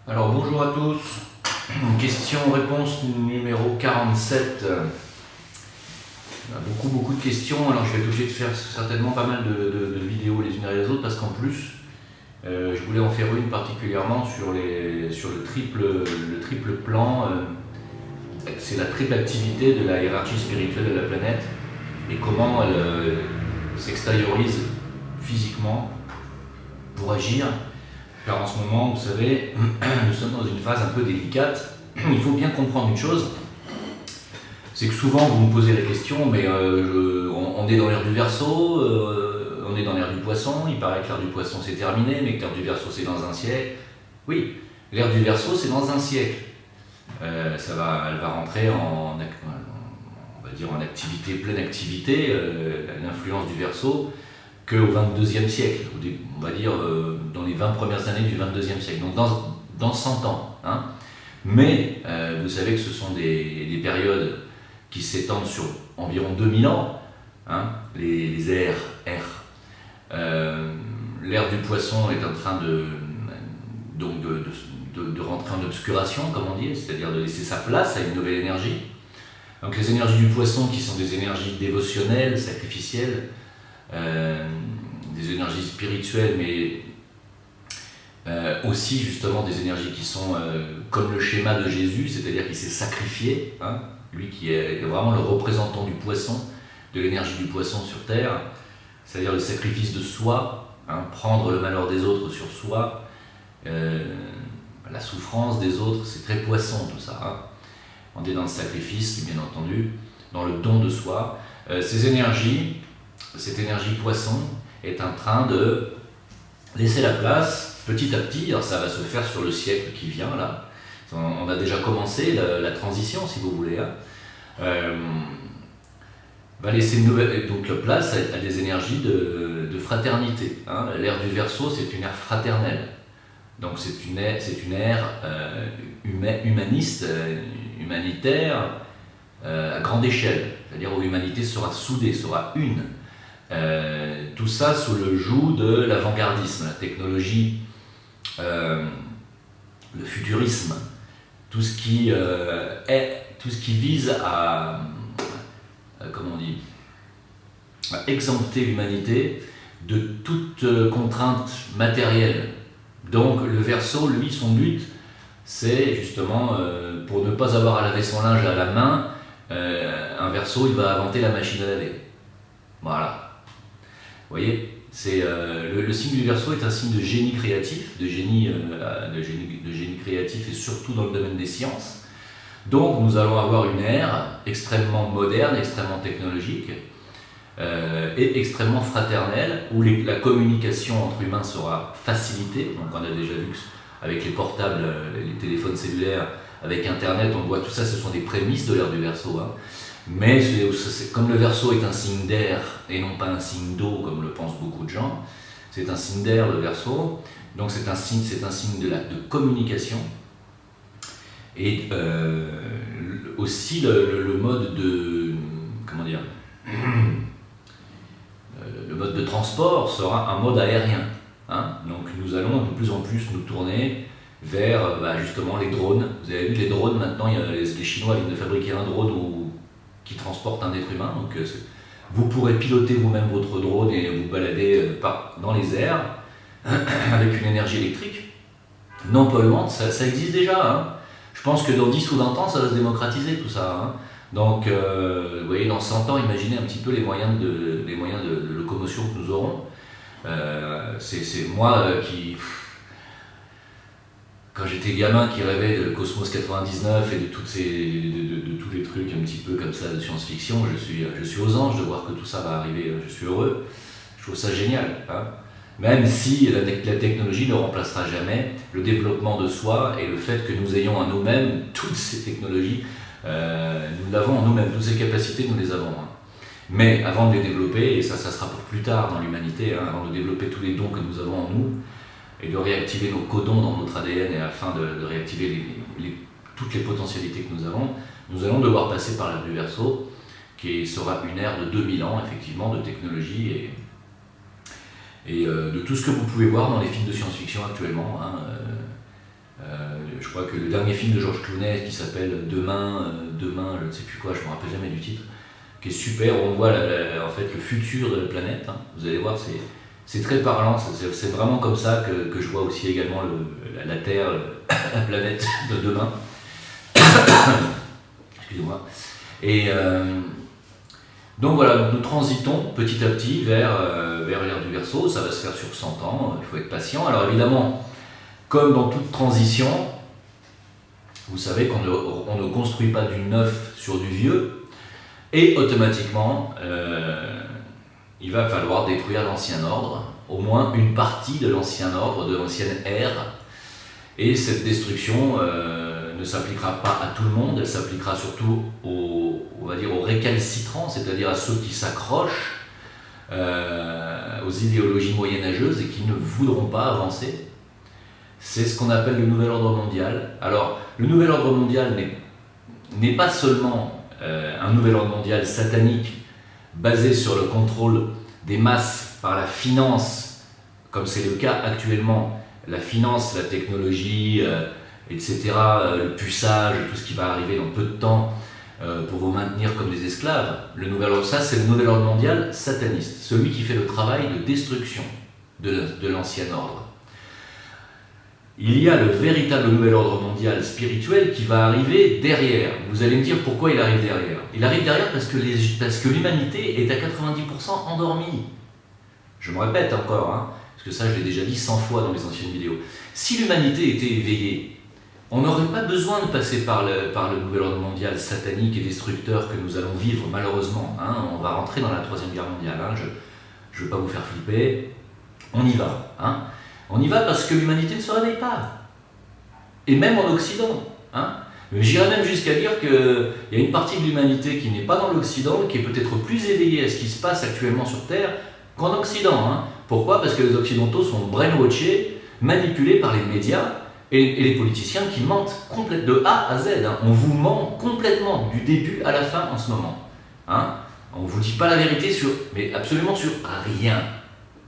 Alors bonjour à tous, question-réponse numéro 47. On a beaucoup de questions, alors je vais être obligé de faire certainement pas mal de vidéos les unes derrière les autres parce qu'en plus je voulais en faire une particulièrement sur le triple plan, c'est la triple activité de la hiérarchie spirituelle de la planète et comment elle s'extériorise physiquement pour agir. Car en ce moment, vous savez, nous sommes dans une phase un peu délicate. Il faut bien comprendre une chose, c'est que souvent vous me posez la question, mais on est dans l'ère du Verseau, on est dans l'ère du Poisson, il paraît que l'ère du Poisson c'est terminé, mais que l'ère du Verseau c'est dans un siècle. Oui, l'ère du Verseau c'est dans un siècle. Elle va rentrer on va dire en activité, pleine activité, l'influence du Verseau, qu'au XXIe siècle, on va dire dans les 20 premières années du XXIe siècle, donc dans 100 ans. Hein. Mais vous savez que ce sont des périodes qui s'étendent sur environ 2000 ans, hein, les ères R. L'ère du Poisson est en train de rentrer en obscuration, comme on dit, c'est-à-dire de laisser sa place à une nouvelle énergie. Donc les énergies du Poisson, qui sont des énergies dévotionnelles, sacrificielles, des énergies spirituelles, mais aussi justement des énergies qui sont comme le schéma de Jésus, c'est-à-dire qu'il s'est sacrifié, hein, lui qui est vraiment le représentant du poisson, de l'énergie du poisson sur Terre, c'est-à-dire le sacrifice de soi, hein, prendre le malheur des autres sur soi, la souffrance des autres, c'est très poisson tout ça. Hein. On est dans le sacrifice, bien entendu, dans le don de soi. Ces énergies, cette énergie poisson est en train de laisser la place petit à petit, alors ça va se faire sur le siècle qui vient là, on a déjà commencé la transition si vous voulez, hein. Va laisser donc la place à des énergies de fraternité, hein. L'ère du Verseau c'est une ère fraternelle, donc c'est une ère humaniste, humanitaire, à grande échelle, c'est-à-dire où l'humanité sera soudée, sera une. Tout ça sous le joug de l'avant-gardisme, la technologie, le futurisme, tout ce qui vise à comment on dit, à exempter l'humanité de toute contrainte matérielle. Donc le Verseau, lui, son but, c'est justement pour ne pas avoir à laver son linge à la main, un Verseau, il va inventer la machine à laver. Voilà. Vous voyez, le signe du Verseau est un signe de génie créatif, de génie créatif et surtout dans le domaine des sciences. Donc nous allons avoir une ère extrêmement moderne, extrêmement technologique et extrêmement fraternelle, où la communication entre humains sera facilitée. Donc on a déjà vu qu'avec les portables, les téléphones cellulaires, avec Internet, on voit tout ça, ce sont des prémices de l'ère du Verseau. Hein. Mais comme le Verseau est un signe d'air et non pas un signe d'eau comme le pensent beaucoup de gens, c'est un signe d'air le Verseau, donc c'est un signe de communication et aussi le mode de comment dire le mode de transport sera un mode aérien. Hein. Donc nous allons de plus en plus nous tourner vers justement les drones. Vous avez vu les drones maintenant, les Chinois viennent de fabriquer un drone qui transporte un être humain, donc vous pourrez piloter vous-même votre drone et vous balader dans les airs avec une énergie électrique non polluante, ça existe déjà. Hein. Je pense que dans 10 ou 20 ans, ça va se démocratiser tout ça. Hein. Donc, vous voyez, dans 100 ans, imaginez un petit peu les moyens de locomotion que nous aurons. C'est moi qui... Quand j'étais gamin qui rêvait de Cosmos 99 et de tous les trucs un petit peu comme ça de science-fiction, je suis aux anges de voir que tout ça va arriver, je suis heureux, je trouve ça génial. Hein. Même si la technologie ne remplacera jamais le développement de soi et le fait que nous ayons en nous-mêmes toutes ces technologies, nous l'avons en nous-mêmes, toutes ces capacités nous les avons. Hein. Mais avant de les développer, et ça sera pour plus tard dans l'humanité, hein, avant de développer tous les dons que nous avons en nous, et de réactiver nos codons dans notre ADN et afin de réactiver toutes les potentialités que nous allons devoir passer par l'ère du Verseau, qui sera une ère de 2000 ans, effectivement, de technologie et de tout ce que vous pouvez voir dans les films de science-fiction actuellement. Hein, crois que le dernier film de Georges Clooney qui s'appelle Demain, je ne sais plus quoi, je ne me rappelle jamais du titre, qui est super, où on voit en fait le futur de la planète. Hein. Vous allez voir, c'est très parlant, c'est vraiment comme ça que je vois aussi également la Terre, la planète de demain. Excusez-moi. Et donc voilà, nous transitons petit à petit vers l'ère du Verseau. Ça va se faire sur 100 ans, il faut être patient. Alors évidemment, comme dans toute transition, vous savez qu'on ne construit pas du neuf sur du vieux, et automatiquement, il va falloir détruire l'ancien ordre, au moins une partie de l'ancien ordre, de l'ancienne ère, et cette destruction ne s'appliquera pas à tout le monde, elle s'appliquera surtout on va dire aux récalcitrants, c'est-à-dire à ceux qui s'accrochent aux idéologies moyenâgeuses et qui ne voudront pas avancer. C'est ce qu'on appelle le nouvel ordre mondial. Alors, le nouvel ordre mondial n'est pas seulement un nouvel ordre mondial satanique basé sur le contrôle des masses par la finance, comme c'est le cas actuellement, la finance, la technologie, etc., le puçage, tout ce qui va arriver dans peu de temps pour vous maintenir comme des esclaves. Ça, c'est le nouvel ordre mondial sataniste, celui qui fait le travail de destruction de l'ancien ordre. Il y a le véritable nouvel ordre mondial spirituel qui va arriver derrière. Vous allez me dire pourquoi il arrive derrière. Il arrive derrière parce que l'humanité est à 90% endormie. Je me répète encore, hein, parce que ça je l'ai déjà dit 100 fois dans les anciennes vidéos. Si l'humanité était éveillée, on n'aurait pas besoin de passer par le nouvel ordre mondial satanique et destructeur que nous allons vivre malheureusement. Hein. On va rentrer dans la Troisième Guerre mondiale. Hein. Je ne veux pas vous faire flipper. On y va. Hein. On y va parce que l'humanité ne se réveille pas. Et même en Occident. Hein. J'irais même jusqu'à dire qu'il y a une partie de l'humanité qui n'est pas dans l'Occident, qui est peut-être plus éveillée à ce qui se passe actuellement sur Terre qu'en Occident. Hein. Pourquoi ? Parce que les Occidentaux sont brainwashés, manipulés par les médias et les politiciens qui mentent complètement de A à Z. Hein. On vous ment complètement, du début à la fin en ce moment. Hein. On ne vous dit pas la vérité mais absolument sur rien.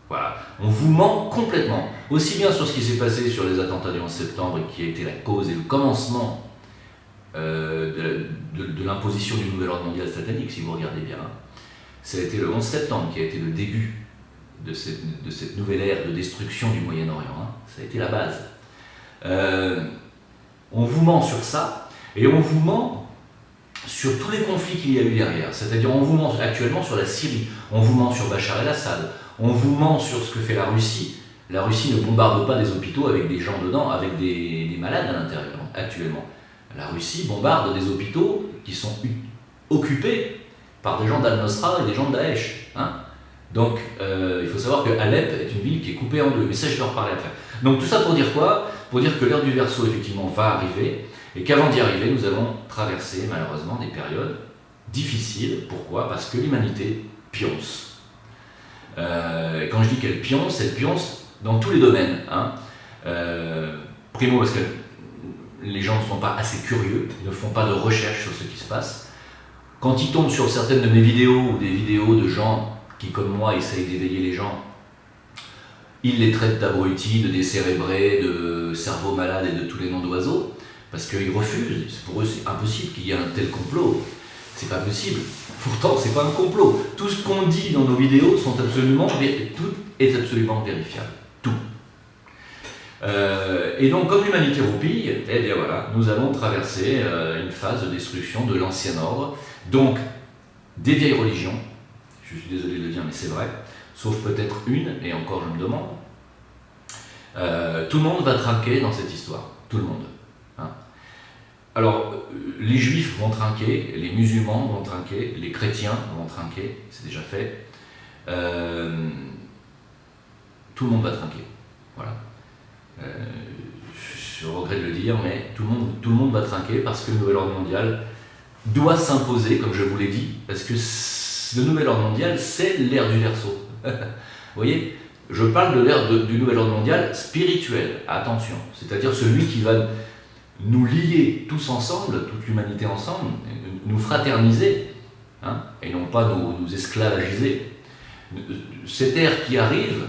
Voilà. On vous ment complètement, aussi bien sur ce qui s'est passé sur les attentats du 11 septembre et qui a été la cause et le commencement de l'imposition du nouvel ordre mondial satanique, si vous regardez bien. Hein. Ça a été le 11 septembre qui a été le début de cette nouvelle ère de destruction du Moyen-Orient. Hein. Ça a été la base. On vous ment sur ça, et on vous ment sur tous les conflits qu'il y a eu derrière. C'est-à-dire, on vous ment actuellement sur la Syrie, on vous ment sur Bachar el-Assad, on vous ment sur ce que fait la Russie. La Russie ne bombarde pas des hôpitaux avec des gens dedans, avec des malades à l'intérieur, actuellement. La Russie bombarde des hôpitaux qui sont occupés par des gens d'Al-Nosra et des gens de Daesh. Hein. Donc, il faut savoir que Alep est une ville qui est coupée en deux, mais ça je vais en reparler après. Donc tout ça pour dire quoi ? Pour dire que l'ère du Verseau effectivement va arriver, et qu'avant d'y arriver, nous allons traverser malheureusement des périodes difficiles. Pourquoi ? Parce que l'humanité pionce. Et quand je dis qu'elle pionce dans tous les domaines. Hein. Primo, parce que les gens ne sont pas assez curieux, ne font pas de recherche sur ce qui se passe. Quand ils tombent sur certaines de mes vidéos, ou des vidéos de gens qui, comme moi, essayent d'éveiller les gens, ils les traitent d'abrutis, de décérébrés, de cerveaux malades et de tous les noms d'oiseaux, parce qu'ils refusent. Pour eux, c'est impossible qu'il y ait un tel complot. C'est pas possible. Pourtant, c'est pas un complot. Tout ce qu'on dit dans nos vidéos tout est absolument vérifiable. Tout. Et donc, comme l'humanité roupille, eh bien voilà, nous allons traverser une phase de destruction de l'ancien ordre, donc des vieilles religions. Je suis désolé de le dire, mais c'est vrai. Sauf peut-être une, et encore je me demande. Tout le monde va trinquer dans cette histoire. Tout le monde. Hein. Alors, les juifs vont trinquer, les musulmans vont trinquer, les chrétiens vont trinquer, c'est déjà fait. Tout le monde va trinquer. Voilà. Je regrette de le dire, mais tout le monde va trinquer parce que le nouvel ordre mondial doit s'imposer, comme je vous l'ai dit, parce que le nouvel ordre mondial, c'est l'ère du Verseau. Vous voyez, je parle de l'ère du nouvel ordre mondial spirituel, attention, c'est-à-dire celui qui va nous lier tous ensemble, toute l'humanité ensemble, nous fraterniser, hein, et non pas nous esclavagiser. Cette ère qui arrive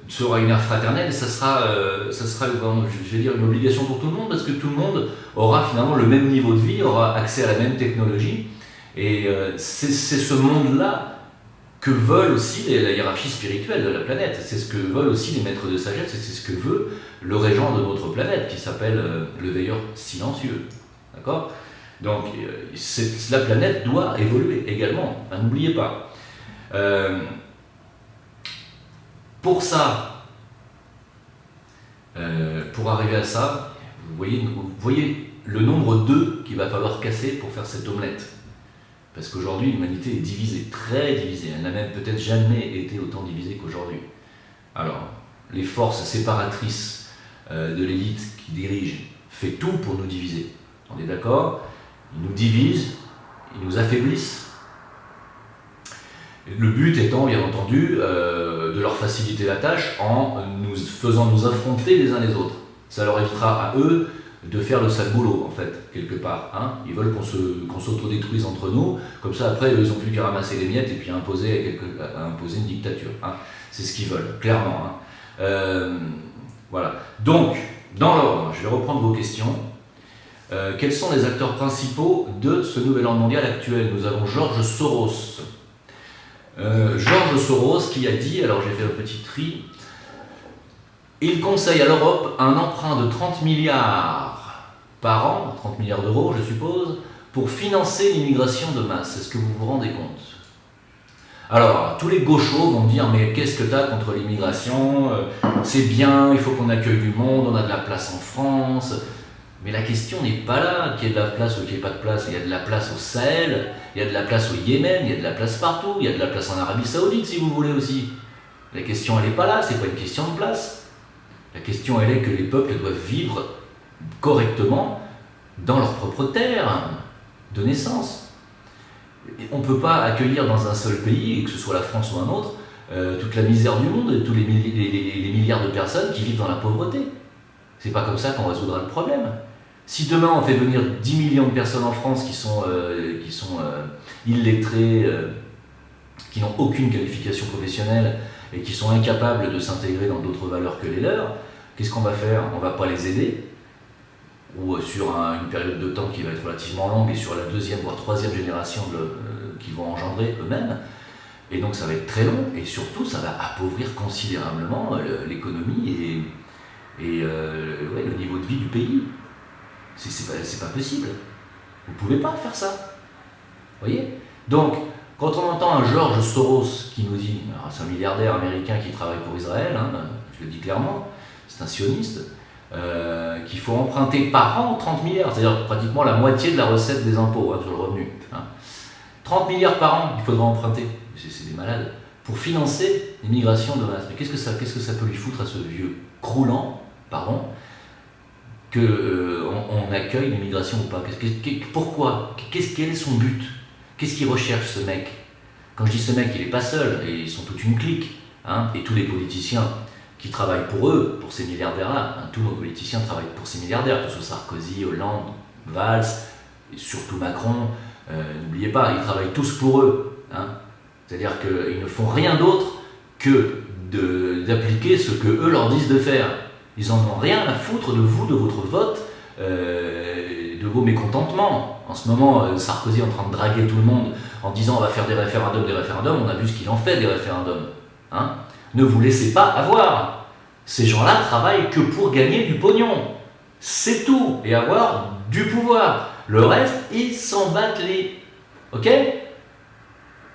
sera une ère fraternelle, et ça sera je vais dire, une obligation pour tout le monde, parce que tout le monde aura finalement le même niveau de vie, aura accès à la même technologie, et c'est ce monde-là que veulent aussi la hiérarchie spirituelle de la planète, c'est ce que veulent aussi les maîtres de sagesse, et c'est ce que veut le régent de notre planète, qui s'appelle le veilleur silencieux. D'accord ? Donc la planète doit évoluer également, n'oubliez pas. Pour ça, pour arriver à ça, vous voyez le nombre d'œufs qu'il va falloir casser pour faire cette omelette. Parce qu'aujourd'hui, l'humanité est divisée, très divisée. Elle n'a même peut-être jamais été autant divisée qu'aujourd'hui. Alors, les forces séparatrices de l'élite qui dirige fait tout pour nous diviser. On est d'accord ? Ils nous divisent, ils nous affaiblissent. Le but étant, bien entendu, de leur faciliter la tâche en nous faisant nous affronter les uns les autres. Ça leur évitera à eux de faire le sale boulot, en fait, quelque part. Hein. Ils veulent qu'on s'autodétruise entre nous, comme ça, après, eux, ils n'ont plus qu'à ramasser les miettes et puis imposer une dictature. Hein. C'est ce qu'ils veulent, clairement. Hein. Voilà. Donc, dans l'ordre, je vais reprendre vos questions. Quels sont les acteurs principaux de ce nouvel ordre mondial actuel ? Nous avons George Soros. George Soros qui a dit, alors j'ai fait un petit tri, il conseille à l'Europe un emprunt de 30 milliards par an, 30 milliards d'euros je suppose, pour financer l'immigration de masse. Est-ce que vous vous rendez compte ? Alors, tous les gauchos vont dire, mais qu'est-ce que tu as contre l'immigration ? C'est bien, il faut qu'on accueille du monde, on a de la place en France. Mais la question n'est pas là, qu'il y ait de la place ou qu'il n'y ait pas de place. Il y a de la place au Sahel, il y a de la place au Yémen, il y a de la place partout, il y a de la place en Arabie Saoudite si vous voulez aussi. La question elle n'est pas là, c'est pas une question de place. La question elle est que les peuples doivent vivre correctement dans leur propre terre de naissance. On ne peut pas accueillir dans un seul pays, que ce soit la France ou un autre, toute la misère du monde et tous les milliards de personnes qui vivent dans la pauvreté. C'est pas comme ça qu'on résoudra le problème. Si demain on fait venir 10 millions de personnes en France qui sont illettrées, qui n'ont aucune qualification professionnelle et qui sont incapables de s'intégrer dans d'autres valeurs que les leurs, qu'est-ce qu'on va faire ? On va pas les aider, ou sur une période de temps qui va être relativement longue et sur la deuxième voire troisième génération qu'ils vont engendrer eux-mêmes. Et donc ça va être très long et surtout ça va appauvrir considérablement l'économie et le niveau de vie du pays. C'est pas possible. Vous ne pouvez pas faire ça. Vous voyez ? Donc, quand on entend un George Soros qui nous dit, c'est un milliardaire américain qui travaille pour Israël, hein, je le dis clairement, c'est un sioniste, qu'il faut emprunter par an 30 milliards, c'est-à-dire pratiquement la moitié de la recette des impôts sur le revenu. Hein. 30 milliards par an, il faudra emprunter, c'est des malades, pour financer l'immigration de masse. Mais qu'est-ce que ça peut lui foutre à ce vieux croulant, qu'on accueille l'immigration ou pas ? Pourquoi ? Quel est son but ? Qu'est-ce qu'il recherche ce mec ? Quand je dis ce mec, il n'est pas seul, et ils sont toute une clique, hein, et tous les politiciens qui travaillent pour eux, pour ces milliardaires-là, hein, tous nos politiciens travaillent pour ces milliardaires, que ce soit Sarkozy, Hollande, Valls, et surtout Macron, n'oubliez pas, ils travaillent tous pour eux. Hein. C'est-à-dire qu'ils ne font rien d'autre que d'appliquer ce que eux leur disent de faire. Ils n'en ont rien à foutre de vous, de votre vote, de vos mécontentements. En ce moment, Sarkozy est en train de draguer tout le monde en disant on va faire des référendums, on a vu ce qu'il en fait des référendums. Hein. Ne vous laissez pas avoir. Ces gens-là travaillent que pour gagner du pognon. C'est tout. Et avoir du pouvoir. Le reste, ils s'en battent les... Ok ?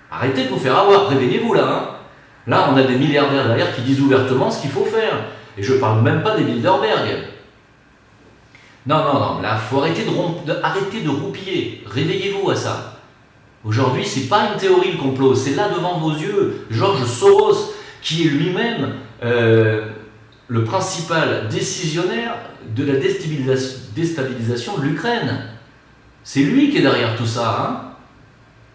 Arrêtez de vous faire avoir. Réveillez-vous là. Hein. Là, on a des milliardaires derrière qui disent ouvertement ce qu'il faut faire. Et je ne parle même pas des Bilderberg. Non, là, il faut arrêter de roupiller. Réveillez-vous à ça. Aujourd'hui, ce n'est pas une théorie, le complot, c'est là devant vos yeux. George Soros, qui est lui-même le principal décisionnaire de la déstabilisation de l'Ukraine. C'est lui qui est derrière tout ça. Hein.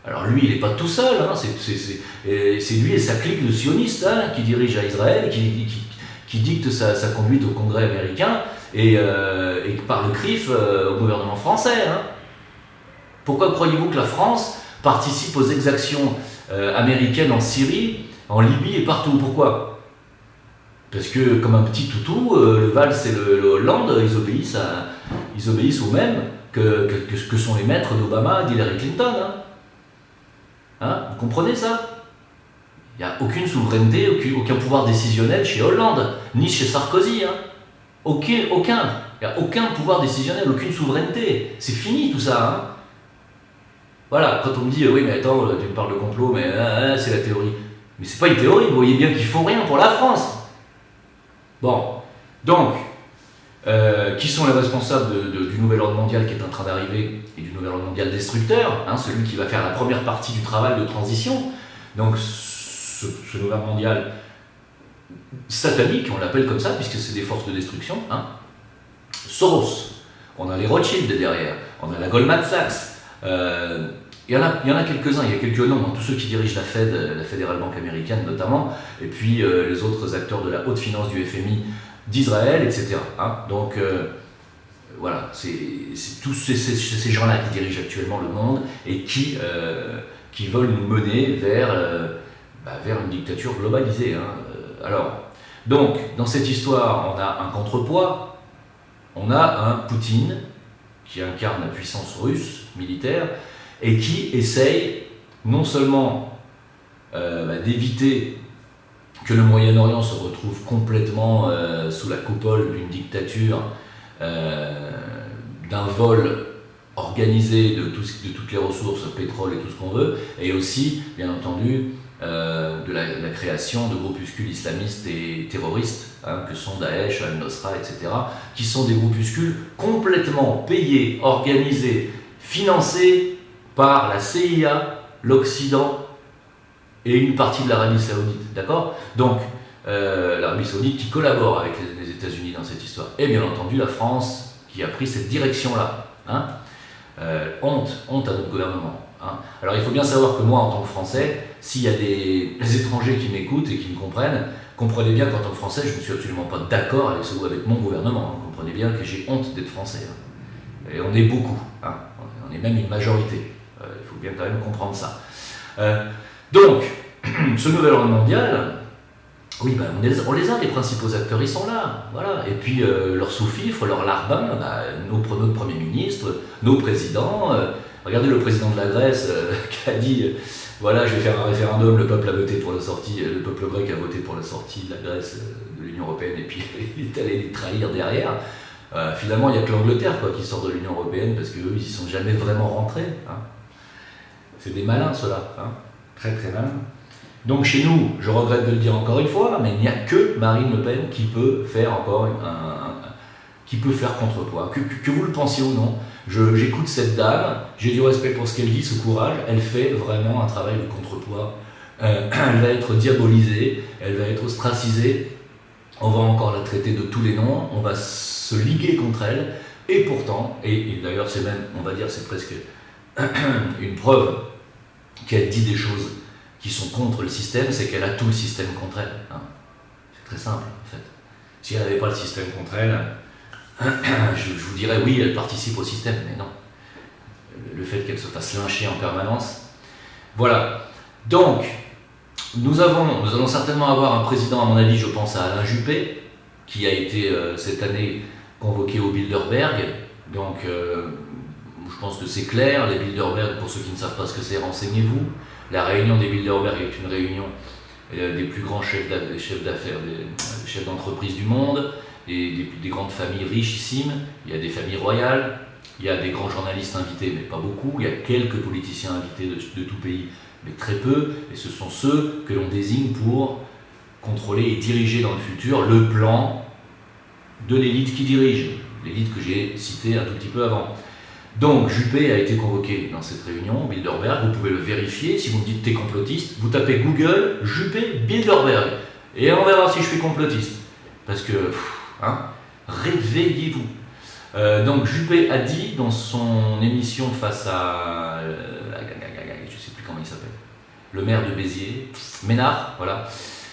Alors lui, il n'est pas tout seul, hein. C'est lui et sa clique de sionistes hein, qui dirigent à Israël, qui dicte sa conduite au Congrès américain et par le CRIF au gouvernement français. Hein. Pourquoi croyez-vous que la France participe aux exactions américaines en Syrie, en Libye et partout ? Pourquoi ? Parce que comme un petit toutou, le Valls et le Hollande, ils obéissent aux mêmes que sont les maîtres d'Obama et d'Hillary Clinton. Vous comprenez ça? Il n'y a aucune souveraineté, aucun pouvoir décisionnel chez Hollande, ni chez Sarkozy. Aucun. Il n'y a aucun pouvoir décisionnel, aucune souveraineté. C'est fini tout ça. Voilà, quand on me dit oui mais attends, tu me parles de complot, mais c'est la théorie. Mais c'est pas une théorie, vous voyez bien qu'ils font rien pour la France. Bon, donc, qui sont les responsables du nouvel ordre mondial qui est en train d'arriver, et du nouvel ordre mondial destructeur, celui qui va faire la première partie du travail de transition. Donc ce nouvel ordre mondial satanique, on l'appelle comme ça, puisque c'est des forces de destruction. Soros, on a les Rothschild derrière, on a la Goldman Sachs, il y en a quelques-uns, il y a quelques noms, tous ceux qui dirigent la Fed, la Federal Bank américaine notamment, et puis les autres acteurs de la haute finance du FMI d'Israël, etc. Donc voilà, c'est tous ces gens-là qui dirigent actuellement le monde et qui veulent nous mener vers une dictature globalisée. Alors, donc, dans cette histoire, on a un contrepoids, on a un Poutine qui incarne la puissance russe militaire et qui essaye non seulement d'éviter que le Moyen-Orient se retrouve complètement sous la coupole d'une dictature, d'un vol organisé de toutes les ressources, pétrole et tout ce qu'on veut, et aussi, bien entendu, de la création de groupuscules islamistes et terroristes, que sont Daesh, Al-Nosra, etc., qui sont des groupuscules complètement payés, organisés, financés par la CIA, l'Occident et une partie de l'Arabie Saoudite, d'accord? Donc, l'Arabie Saoudite qui collabore avec les États-Unis dans cette histoire, et bien entendu la France qui a pris cette direction-là. Honte à notre gouvernement. Alors il faut bien savoir que moi, en tant que Français, s'il y a des étrangers qui m'écoutent et qui me comprennent, comprenez bien qu'en tant que Français, je ne suis absolument pas d'accord avec mon gouvernement. Comprenez bien que j'ai honte d'être Français. Et on est beaucoup. On est même une majorité. Il faut bien quand même comprendre ça. Donc, ce nouvel ordre mondial, oui, on les a, les principaux acteurs, ils sont là. Voilà. Et puis, leurs sous-fifres, leurs larbins, notre Premier ministre, nos présidents. Regardez le président de la Grèce qui a dit voilà, je vais faire un référendum, le peuple a voté pour la sortie, le peuple grec a voté pour la sortie de la Grèce de l'Union Européenne, et puis il est allé les trahir derrière. Finalement, il n'y a que l'Angleterre qui sort de l'Union Européenne parce qu'eux, ils n'y sont jamais vraiment rentrés. C'est des malins, ceux-là. Très très malins. Donc chez nous, je regrette de le dire encore une fois, mais il n'y a que Marine Le Pen qui peut faire qui peut faire contrepoids. Que vous le pensiez ou non, j'écoute cette dame, j'ai du respect pour ce qu'elle dit, ce courage, elle fait vraiment un travail de contrepoids. Elle va être diabolisée, elle va être ostracisée, on va encore la traiter de tous les noms, on va se liguer contre elle, et pourtant, et d'ailleurs c'est même, on va dire, c'est presque une preuve qu'elle dit des choses qui sont contre le système, c'est qu'elle a tout le système contre elle. C'est très simple en fait. Si elle n'avait pas le système contre elle, je vous dirais oui, elle participe au système, mais non. Le fait qu'elle se fasse lyncher en permanence. Voilà. Donc, nous allons certainement avoir un président, à mon avis, je pense à Alain Juppé, qui a été cette année convoqué au Bilderberg. Donc, je pense que c'est clair. Les Bilderberg, pour ceux qui ne savent pas ce que c'est, renseignez-vous. La réunion des Bilderberg est une réunion des plus grands chefs d'affaires, des chefs d'entreprise du monde, et des grandes familles richissimes. Il y a des familles royales, il y a des grands journalistes invités, mais pas beaucoup. Il y a quelques politiciens invités de tout pays, mais très peu. Et ce sont ceux que l'on désigne pour contrôler et diriger dans le futur le plan de l'élite qui dirige. L'élite que j'ai citée un tout petit peu avant. Donc Juppé a été convoqué dans cette réunion, Bilderberg, vous pouvez le vérifier, si vous me dites t'es complotiste, vous tapez Google, Juppé, Bilderberg, et on verra si je suis complotiste. Parce que, réveillez-vous. Donc Juppé a dit dans son émission face à, je ne sais plus comment il s'appelle, le maire de Béziers, Ménard, voilà.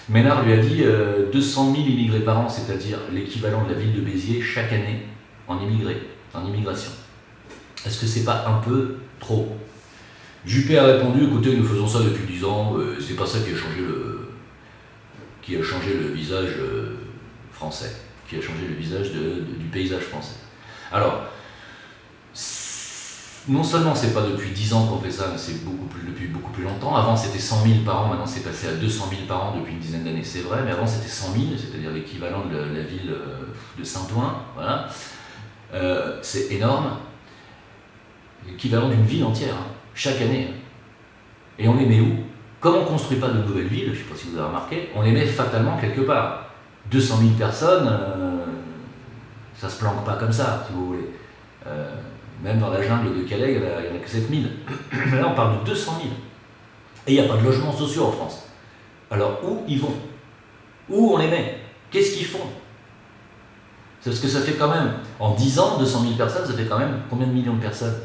Ménard lui a dit 200 000 immigrés par an, c'est-à-dire l'équivalent de la ville de Béziers chaque année en immigration. Est-ce que c'est pas un peu trop? Juppé a répondu, écoutez, nous faisons ça depuis 10 ans, c'est pas ça qui a changé le visage français, qui a changé le visage du paysage français. Alors, non seulement c'est pas depuis 10 ans qu'on fait ça, mais c'est depuis beaucoup plus longtemps. Avant c'était 100 000 par an, maintenant c'est passé à 200 000 par an depuis une dizaine d'années, c'est vrai, mais avant c'était 100 000, c'est-à-dire l'équivalent de la ville de Saint-Ouen, voilà. C'est énorme, l'équivalent d'une ville entière, hein, chaque année. Hein. Et on les met où? Comme on ne construit pas de nouvelles villes, je ne sais pas si vous avez remarqué, on les met fatalement quelque part. 200 000 personnes, ça ne se planque pas comme ça, si vous voulez. Même dans la jungle de Calais, il n'y en a que 7 000. Mais là, on parle de 200 000. Et il n'y a pas de logements sociaux en France. Alors, où ils vont? Où on les met? Qu'est-ce qu'ils font? C'est parce que ça fait quand même, en 10 ans, 200 000 personnes, ça fait quand même combien de millions de personnes?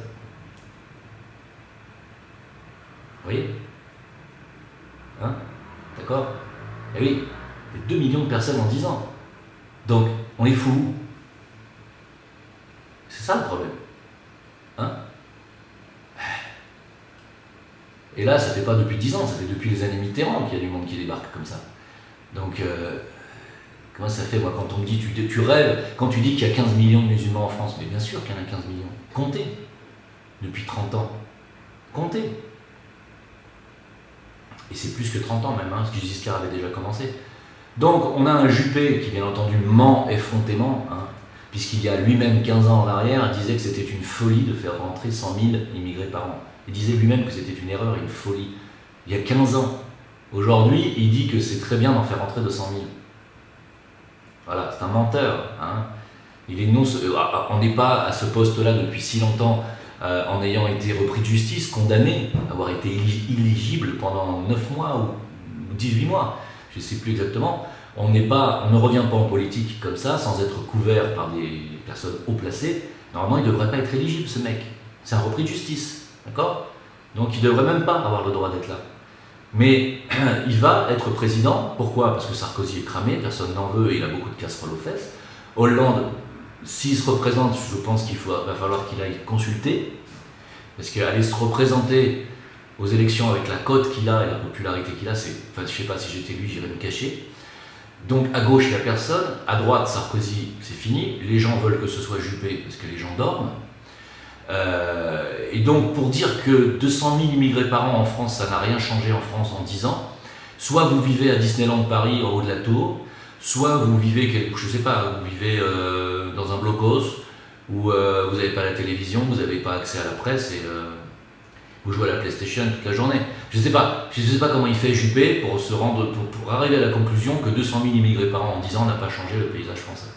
Vous voyez? Hein? D'accord? Eh oui, il y a 2 millions de personnes en 10 ans. Donc, on est fou. C'est ça le problème. Hein? Et là, ça fait pas depuis 10 ans, ça fait depuis les années Mitterrand qu'il y a du monde qui débarque comme ça. Donc, comment ça fait, moi, quand on me dit, tu rêves, quand tu dis qu'il y a 15 millions de musulmans en France, mais bien sûr qu'il y en a 15 millions. Comptez. Depuis 30 ans. Comptez. Et c'est plus que 30 ans même, hein, parce que Giscard avait déjà commencé. Donc, on a un Juppé qui, bien entendu, ment effrontément, hein, puisqu'il y a lui-même 15 ans en arrière, il disait que c'était une folie de faire rentrer 100 000 immigrés par an. Il disait lui-même que c'était une erreur et une folie. Il y a 15 ans. Aujourd'hui, il dit que c'est très bien d'en faire rentrer 200 000. Voilà, c'est un menteur. Hein. Il est non, on n'est pas à ce poste-là depuis si longtemps en ayant été repris de justice, condamné, avoir été illégible pendant 9 mois ou 18 mois. Je ne sais plus exactement. On ne revient pas en politique comme ça, sans être couvert par des personnes haut placées. Normalement, il ne devrait pas être éligible, ce mec. C'est un repris de justice, d'accord? Donc, il ne devrait même pas avoir le droit d'être là. Mais il va être président. Pourquoi? Parce que Sarkozy est cramé, personne n'en veut et il a beaucoup de casseroles aux fesses. Hollande, s'il se représente, je pense va falloir qu'il aille consulter. Parce qu'aller se représenter aux élections avec la cote qu'il a et la popularité qu'il a, je ne sais pas, si j'étais lui, j'irais me cacher. Donc à gauche, il n'y a personne. À droite, Sarkozy, c'est fini. Les gens veulent que ce soit Juppé parce que les gens dorment. Et donc, pour dire que 200 000 immigrés par an en France, ça n'a rien changé en France en 10 ans, soit vous vivez à Disneyland Paris, en haut de la tour, soit vous vivez, je sais pas, vous vivez dans un blocos, où vous n'avez pas la télévision, vous n'avez pas accès à la presse, et vous jouez à la PlayStation toute la journée. Je sais pas comment il fait Juppé pour arriver à la conclusion que 200 000 immigrés par an en 10 ans n'a pas changé le paysage français.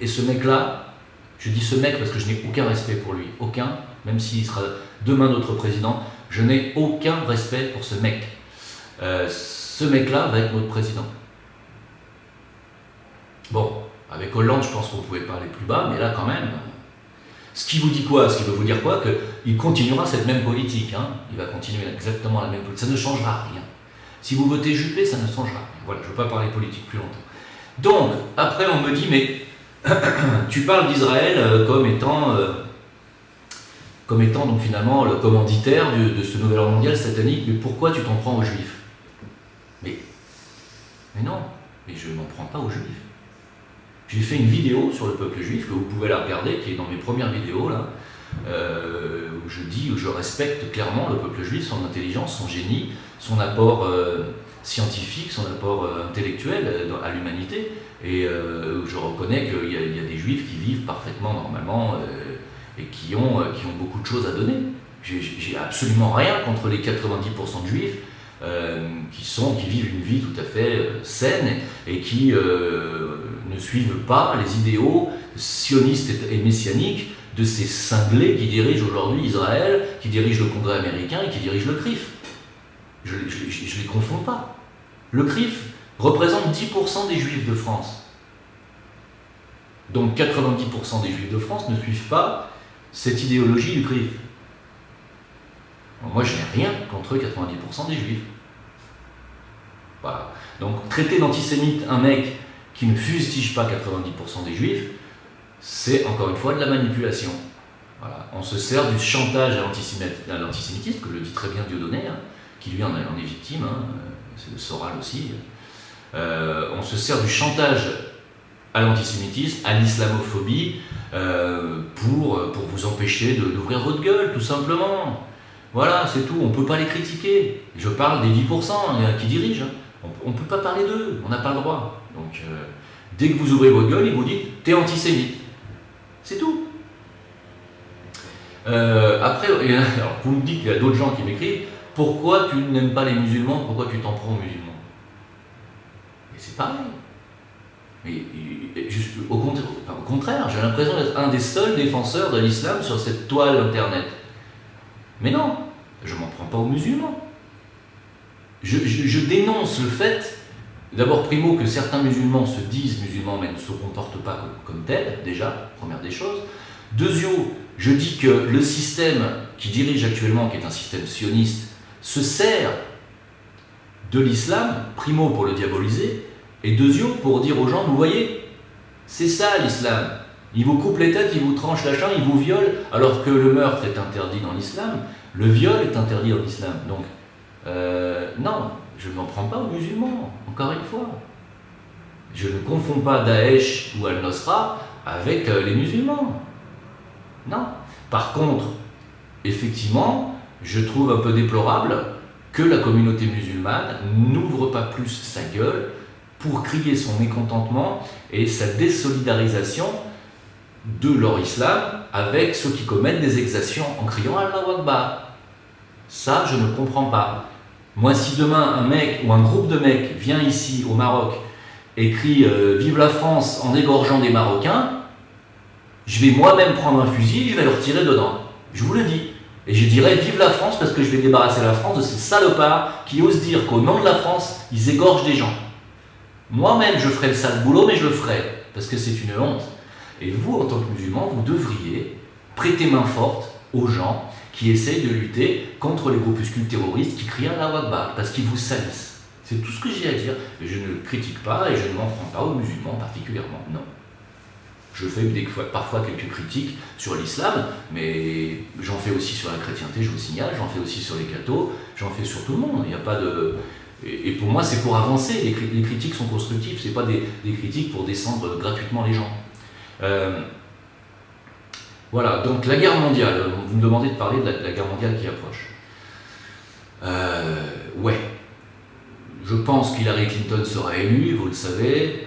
Et ce mec-là, je dis ce mec parce que je n'ai aucun respect pour lui, aucun, même s'il sera demain notre président, je n'ai aucun respect pour ce mec. Ce mec-là va être notre président. Bon, avec Hollande, je pense qu'on pouvait pas aller plus bas, mais là quand même, ce qui vous dit quoi? Ce qui veut vous dire quoi? Qu'il continuera cette même politique, hein. Il va continuer exactement la même politique, ça ne changera rien. Si vous votez Juppé, ça ne changera rien. Voilà, je ne veux pas parler politique plus longtemps. Donc, après on me dit, mais tu parles d'Israël comme étant donc finalement le commanditaire de ce nouvel ordre mondial satanique, mais pourquoi tu t'en prends aux Juifs? Mais non, mais je ne m'en prends pas aux Juifs. J'ai fait une vidéo sur le peuple juif que vous pouvez la regarder, qui est dans mes premières vidéos là, où je respecte clairement le peuple juif, son intelligence, son génie, son apport scientifique, son apport intellectuel à l'humanité, et je reconnais qu'il y a des juifs qui vivent parfaitement normalement et qui ont beaucoup de choses à donner. J'ai absolument rien contre les 90% de juifs qui vivent une vie tout à fait saine et qui ne suivent pas les idéaux sionistes et messianiques de ces cinglés qui dirigent aujourd'hui Israël, qui dirigent le Congrès américain et qui dirigent le CRIF. Je ne les confonds pas. Le CRIF représente 10% des juifs de France. Donc 90% des juifs de France ne suivent pas cette idéologie du CRIF. Moi, je n'ai rien contre 90% des juifs. Voilà. Donc, traiter d'antisémite un mec qui ne fustige pas 90% des juifs, c'est encore une fois de la manipulation. Voilà. On se sert du chantage à l'antisémitisme, que le dit très bien Dieudonné, hein, qui lui en est victime, hein, c'est le Soral aussi. On se sert du chantage à l'antisémitisme, à l'islamophobie, pour vous empêcher d'ouvrir votre gueule, tout simplement. Voilà, c'est tout, on ne peut pas les critiquer. Je parle des 10% qui dirigent, on ne peut pas parler d'eux, on n'a pas le droit. Donc, dès que vous ouvrez votre gueule, ils vous disent « t'es antisémite ». C'est tout. Après, alors, vous me dites qu'il y a d'autres gens qui m'écrivent « pourquoi tu n'aimes pas les musulmans, pourquoi tu t'en prends aux musulmans ?» Mais c'est pareil. Mais juste, au contraire, j'ai l'impression d'être un des seuls défenseurs de l'islam sur cette toile internet. Mais non, je ne m'en prends pas aux musulmans. Je dénonce le fait, d'abord primo, que certains musulmans se disent musulmans mais ne se comportent pas comme tels, déjà, première des choses. Deuxièmement, je dis que le système qui dirige actuellement, qui est un système sioniste, se sert de l'islam, primo pour le diaboliser, et deuxièmement pour dire aux gens, vous voyez, c'est ça l'islam. Il vous coupe les têtes, il vous tranche la chair, il vous viole, alors que le meurtre est interdit dans l'islam, le viol est interdit dans l'islam. Donc, non, je ne m'en prends pas aux musulmans, encore une fois. Je ne confonds pas Daesh ou Al-Nosra avec les musulmans. Non. Par contre, effectivement, je trouve un peu déplorable que la communauté musulmane n'ouvre pas plus sa gueule pour crier son mécontentement et sa désolidarisation de leur islam avec ceux qui commettent des exactions en criant Allahu Akbar. Ça, je ne comprends pas. Moi, si demain un mec ou un groupe de mecs vient ici au Maroc et crie Vive la France en égorgeant des Marocains, je vais moi-même prendre un fusil et je vais leur tirer dedans. Je vous le dis. Et je dirais Vive la France parce que je vais débarrasser la France de ces salopards qui osent dire qu'au nom de la France, ils égorgent des gens. Moi-même, je ferai le sale boulot, mais je le ferai, parce que c'est une honte. Et vous, en tant que musulmans, vous devriez prêter main forte aux gens qui essayent de lutter contre les groupuscules terroristes qui crient Allahu Akbar, parce qu'ils vous salissent. C'est tout ce que j'ai à dire. Et je ne critique pas et je ne m'en prends pas aux musulmans particulièrement, non. Je fais parfois quelques critiques sur l'islam, mais j'en fais aussi sur la chrétienté, je vous signale, j'en fais aussi sur les cathos, j'en fais sur tout le monde. Il n'y a pas de... Et pour moi, c'est pour avancer. Les critiques sont constructives, ce n'est pas des critiques pour descendre gratuitement les gens. Voilà, donc la guerre mondiale. Vous me demandez de parler de la guerre mondiale qui approche. Ouais. Je pense qu'Hillary Clinton sera élue, vous le savez.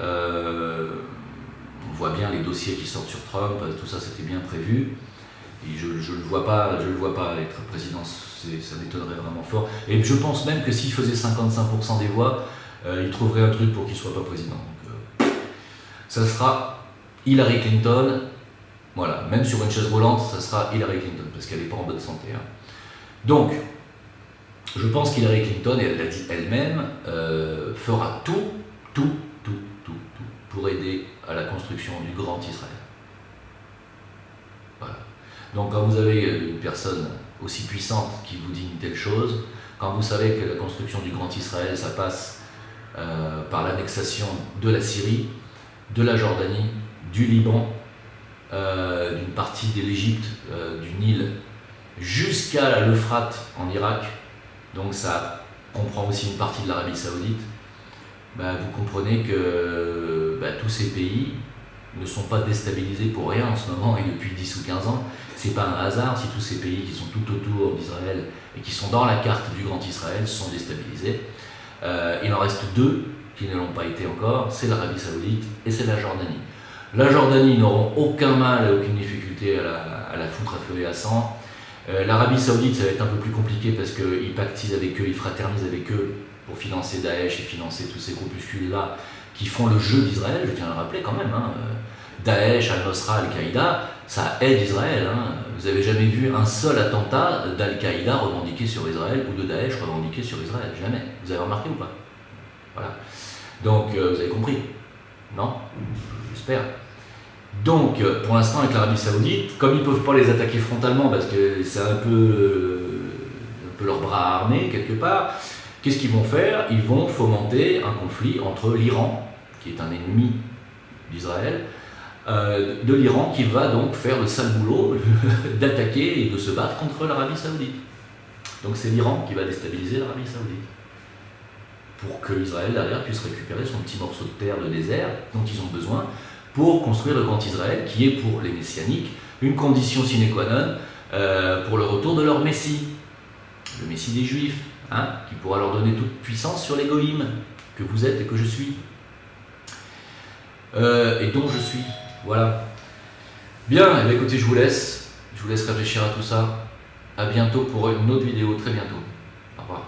On voit bien les dossiers qui sortent sur Trump, tout ça c'était bien prévu. Et je ne le vois pas être président, ça m'étonnerait vraiment fort. Et je pense même que s'il faisait 55% des voix, il trouverait un truc pour qu'il ne soit pas président. Donc, ça sera Hillary Clinton, voilà, même sur une chaise roulante, ça sera Hillary Clinton, parce qu'elle n'est pas en bonne santé. Hein. Donc, je pense qu'Hillary Clinton, et elle l'a dit elle-même, fera tout pour aider à la construction du grand Israël. Voilà. Donc quand vous avez une personne aussi puissante qui vous dit une telle chose, quand vous savez que la construction du grand Israël, ça passe par l'annexation de la Syrie, de la Jordanie, du Liban, d'une partie de l'Égypte, du Nil, jusqu'à l'Euphrate en Irak, donc ça comprend aussi une partie de l'Arabie Saoudite, vous comprenez que tous ces pays ne sont pas déstabilisés pour rien en ce moment et depuis 10 ou 15 ans. C'est pas un hasard si tous ces pays qui sont tout autour d'Israël et qui sont dans la carte du Grand Israël sont déstabilisés. Il en reste deux qui ne l'ont pas été encore, c'est l'Arabie Saoudite et c'est la Jordanie. La Jordanie n'auront aucun mal, aucune difficulté à la foutre à feu et à sang. L'Arabie Saoudite, ça va être un peu plus compliqué parce qu'ils pactisent avec eux, ils fraternisent avec eux pour financer Daesh et financer tous ces groupuscules-là qui font le jeu d'Israël, je tiens à le rappeler quand même. Hein. Daesh, Al-Nosra, Al-Qaïda, ça aide Israël. Hein. Vous n'avez jamais vu un seul attentat d'Al-Qaïda revendiqué sur Israël ou de Daesh revendiqué sur Israël, jamais. Vous avez remarqué ou pas? Voilà. Donc, vous avez compris? Non? J'espère. Donc, pour l'instant, avec l'Arabie Saoudite, comme ils ne peuvent pas les attaquer frontalement parce que c'est un peu leur bras armé quelque part, qu'est-ce qu'ils vont faire? Ils vont fomenter un conflit entre l'Iran, qui est un ennemi d'Israël, de l'Iran qui va donc faire le sale boulot d'attaquer et de se battre contre l'Arabie Saoudite. Donc c'est l'Iran qui va déstabiliser l'Arabie Saoudite. pour que Israël derrière puisse récupérer son petit morceau de terre de désert dont ils ont besoin pour construire le grand Israël, qui est pour les messianiques une condition sine qua non pour le retour de leur Messie, le Messie des Juifs, hein, qui pourra leur donner toute puissance sur les goïms que vous êtes et que je suis, et dont je suis. Voilà. Bien, eh écoutez, je vous laisse réfléchir à tout ça. À bientôt pour une autre vidéo, très bientôt. Au revoir.